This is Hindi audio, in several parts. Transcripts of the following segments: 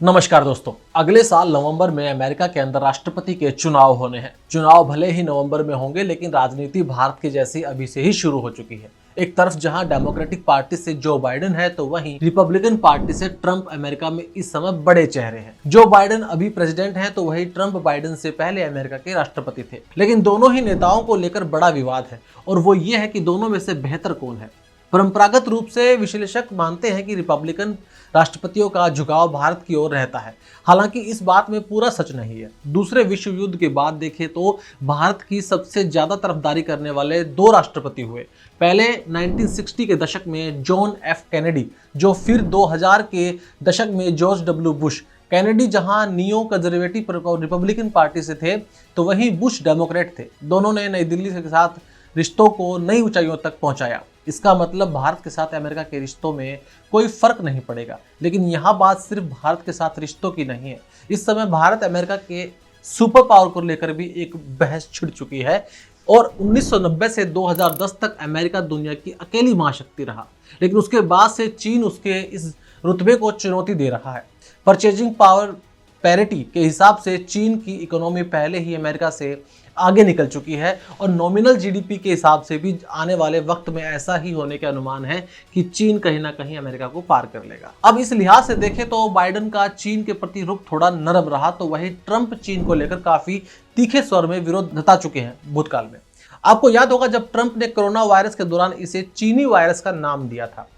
नमस्कार दोस्तों, अगले साल नवंबर में अमेरिका के अंदर राष्ट्रपति के चुनाव होने हैं। चुनाव भले ही नवंबर में होंगे, लेकिन राजनीति भारत के जैसी अभी से ही शुरू हो चुकी है। एक तरफ जहां डेमोक्रेटिक पार्टी से जो बाइडेन है, तो वहीं रिपब्लिकन पार्टी से ट्रंप अमेरिका में इस समय बड़े चेहरे हैं। जो बाइडेन अभी प्रेसिडेंट हैं, तो वही ट्रंप बाइडेन से पहले अमेरिका के राष्ट्रपति थे। लेकिन दोनों ही नेताओं को लेकर बड़ा विवाद है, और वो ये है कि दोनों में से बेहतर कौन है। परंपरागत रूप से विश्लेषक मानते हैं कि रिपब्लिकन राष्ट्रपतियों का झुकाव भारत की ओर रहता है। हालांकि इस बात में पूरा सच नहीं है। दूसरे विश्व युद्ध के बाद देखें तो भारत की सबसे ज्यादा तरफदारी करने वाले दो राष्ट्रपति हुए। पहले 1960 के दशक में जॉन एफ कैनेडी, जो फिर 2000 के दशक में जॉर्ज डब्ल्यू बुश। कैनेडी जहां नियो कंजर्वेटिव रिपब्लिकन पार्टी से थे, तो वहीं बुश डेमोक्रेट थे। दोनों ने नई दिल्ली के साथ रिश्तों को नई ऊंचाइयों तक पहुंचाया। इसका मतलब भारत के साथ अमेरिका के रिश्तों में कोई फर्क नहीं पड़ेगा। लेकिन यहाँ बात सिर्फ भारत के साथ रिश्तों की नहीं है। इस समय भारत अमेरिका के सुपर पावर को लेकर भी एक बहस छिड़ चुकी है, और 1990 से 2010 तक अमेरिका दुनिया की अकेली महाशक्ति रहा। लेकिन उसके बाद से चीन उसके इस रुतबे को चुनौती दे रहा है। परचेजिंग पावर पैरिटी के हिसाब से चीन की इकोनॉमी पहले ही अमेरिका से आगे निकल चुकी है, और नॉमिनल जीडीपी के हिसाब से भी आने वाले वक्त में ऐसा ही होने के अनुमान है कि चीन कहीं ना कहीं अमेरिका को पार कर लेगा। अब इस लिहाज से देखें तो बाइडेन का चीन के प्रति रुख थोड़ा नरम रहा, तो वही ट्रंप चीन को लेकर काफी तीखे स्वर में विरोध जता चुके हैं भूतकाल में। आपको याद होगा जब ट्रंप ने कोरोना वायरस के दौरान इसे चीनी वायरस का नाम दिया था।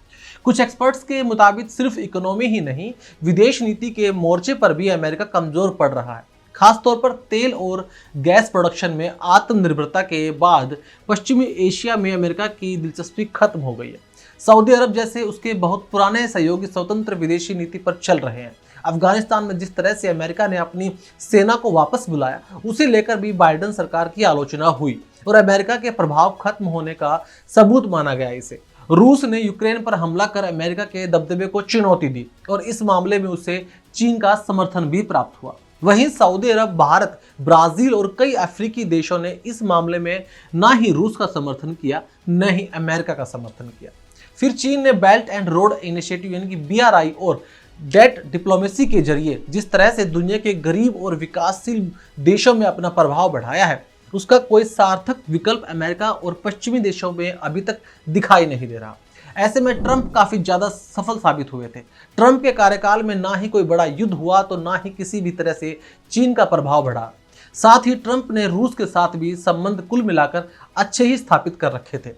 कुछ एक्सपर्ट्स के मुताबिक सिर्फ इकोनॉमी ही नहीं, विदेश नीति के मोर्चे पर भी अमेरिका कमजोर पड़ रहा है। खासतौर पर तेल और गैस प्रोडक्शन में आत्मनिर्भरता के बाद पश्चिमी एशिया में अमेरिका की दिलचस्पी खत्म हो गई है। सऊदी अरब जैसे उसके बहुत पुराने सहयोगी स्वतंत्र विदेशी नीति पर चल रहे हैं। अफगानिस्तान में जिस तरह से अमेरिका ने अपनी सेना को वापस बुलाया, उसे लेकर भी बाइडेन सरकार की आलोचना हुई, और अमेरिका के प्रभाव खत्म होने का सबूत माना गया इसे। रूस ने यूक्रेन पर हमला कर अमेरिका के दबदबे को चुनौती दी, और इस मामले में उसे चीन का समर्थन भी प्राप्त हुआ। वहीं सऊदी अरब, भारत, ब्राजील और कई अफ्रीकी देशों ने इस मामले में ना ही रूस का समर्थन किया, न ही अमेरिका का समर्थन किया। फिर चीन ने बेल्ट एंड रोड इनिशिएटिव यानी कि BRI और डेट डिप्लोमेसी के जरिए जिस तरह से दुनिया के गरीब और विकासशील देशों में अपना प्रभाव बढ़ाया है, उसका कोई सार्थक विकल्प अमेरिका और पश्चिमी देशों में अभी तक दिखाई नहीं दे रहा। ऐसे में ट्रंप काफी ज्यादा सफल साबित हुए थे। ट्रंप के कार्यकाल में ना ही कोई बड़ा युद्ध हुआ, तो ना ही किसी भी तरह से चीन का प्रभाव बढ़ा। साथ ही ट्रंप ने रूस के साथ भी संबंध कुल मिलाकर अच्छे ही स्थापित कर रखे थे।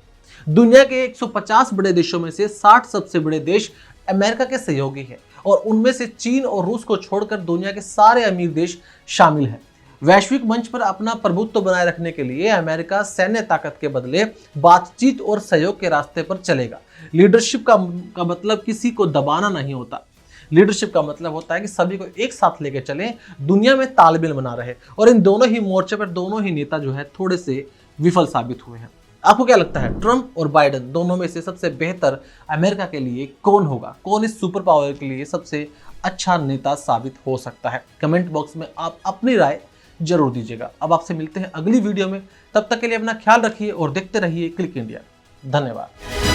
दुनिया के 150 बड़े देशों में से 60 सबसे बड़े देश अमेरिका के सहयोगी हैं, और उनमें से चीन और रूस को छोड़कर दुनिया के सारे अमीर देश शामिल हैं। वैश्विक मंच पर अपना प्रभुत्व बनाए रखने के लिए अमेरिका सैन्य ताकत के बदले बातचीत और सहयोग के रास्ते पर चलेगा। लीडरशिप का मतलब किसी को दबाना नहीं होता। लीडरशिप का मतलब होता है कि सभी को एक साथ लेकर चलें, दुनिया में तालमेल बना रहे। और इन दोनों ही मोर्चे पर दोनों ही नेता जो है थोड़े से विफल साबित हुए हैं। आपको क्या लगता है, ट्रंप और बाइडेन दोनों में से सबसे बेहतर अमेरिका के लिए कौन होगा? कौन इस सुपर पावर के लिए सबसे अच्छा नेता साबित हो सकता है? कमेंट बॉक्स में आप अपनी राय जरूर दीजिएगा। अब आपसे मिलते हैं अगली वीडियो में। तब तक के लिए अपना ख्याल रखिए और देखते रहिए क्लिक इंडिया। धन्यवाद।